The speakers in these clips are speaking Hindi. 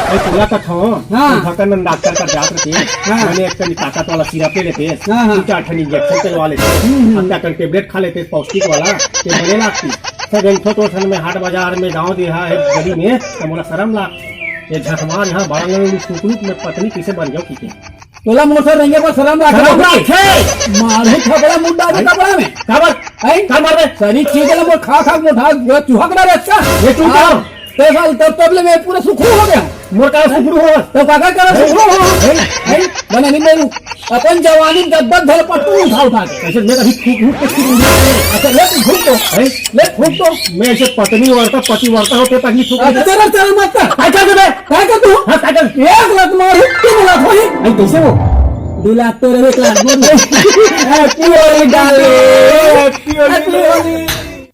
तुला का था भकन डॉक्टर का जात रहे मैंने एक ताकत वाला सिरप ले लेते 2-4 इंजेक्शन करवा लेते अंडा कर टेबलेट खा लेते पौष्टिक वाला ते बड़े लागती सब इनको तो सन में हाट बाजार में गांव दिया है गली में तो मोला शर्म लाग ये झकमार यहाँ बांगल सुकुरुत में पत्नी किसे बन जाओ की तोला मोटर रहेंगे पर शर्म लागे मारे खबड़ा मुंडा के कपड़ा में का मार दे सारी चीज ले मोर खा मोटा चूहा करा रे अच्छा ये तू क्या ते साल तब में पूरा सुखरू हो गया मोर का सुखरू हो तो काका कर सुखरू हो बने नहीं मैं अपन जवानी दद्दत धर पट्टू उठा ऐसे मैं कभी खूब अच्छा ले खूब तो मैं ऐसे पत्नी वार्ता पति वार्ता होते ताकि चल मत काय कर तू हां काय कर एक लात मार तू लात होई आई कैसे वो 2 लाख तो रे 1 लाख बोल हैप्पी होली डाले हैप्पी होली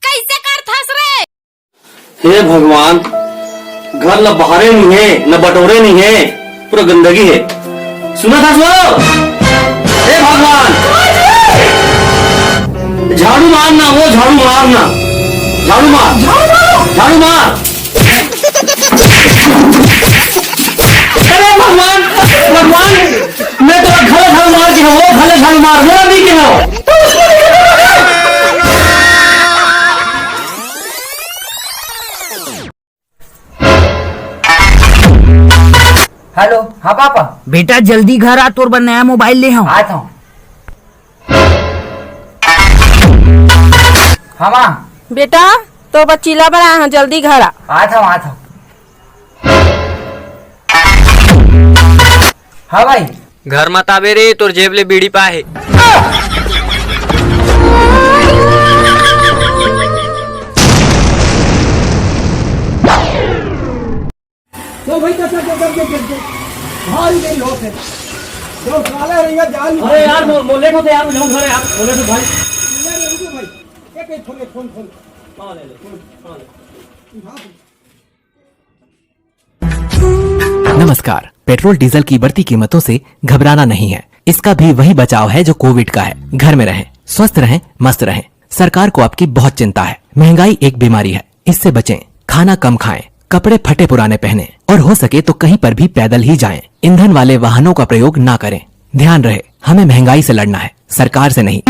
कैसे कर थस रे हे भगवान घर न बहारे नहीं है न बटोरे नहीं है पूरा गंदगी है सुना था हे भगवान झाड़ू मारना वो झाड़ू मारना झाड़ू मार अरे भगवान मैं तो घर झाड़ू मार के वो घर झाड़ू मार मेरा भी क्या हो हेलो हाँ पापा बेटा जल्दी घर आ तोर बर नया मोबाइल ले हूँ आता हूँ हाँ माँ बेटा तो बच्चीला बना है जल्दी घर आ आता हूँ हाँ भाई घर मत आवे रे तोर जेब ले बीड़ी पा है तो भाई कैसे भाई नहीं होते जो काले रहेंगे जान अरे यार बोले को तो यार जाऊं घर यार बोले तो भाई रुको भाई एक फोन हां ले नमस्कार। पेट्रोल डीजल की बढ़ती कीमतों से घबराना नहीं है। इसका भी वही बचाव है जो कोविड का है। घर में रहें, स्वस्थ रहें, मस्त रहें। सरकार को आपकी बहुत चिंता है। महंगाई एक बीमारी है, इससे बचें। खाना कम खाएं, कपड़े फटे पुराने पहने और हो सके तो कहीं पर भी पैदल ही जाएं। ईंधन वाले वाहनों का प्रयोग ना करें। ध्यान रहे, हमें महंगाई से लड़ना है, सरकार से नहीं।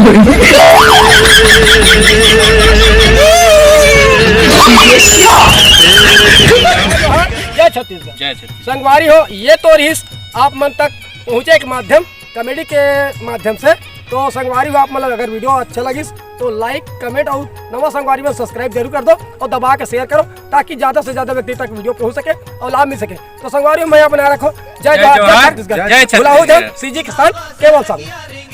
जय छत्तीसगढ़ संगवारी हो ये तो रिस आप मन तक पहुँचे के माध्यम कॉमेडी के माध्यम से। तो संगवारी हो आप मतलब अगर वीडियो अच्छा लगिस तो लाइक कमेंट और नवा संगवारी में सब्सक्राइब जरूर कर दो और दबा के शेयर करो ताकि ज्यादा से ज्यादा व्यक्ति तक वीडियो पहुंच सके और लाभ मिल सके। तो संगवारी में बना रखो। जय जवाहर जय छत्तीसगढ़। सीजी किसान केवल साहब।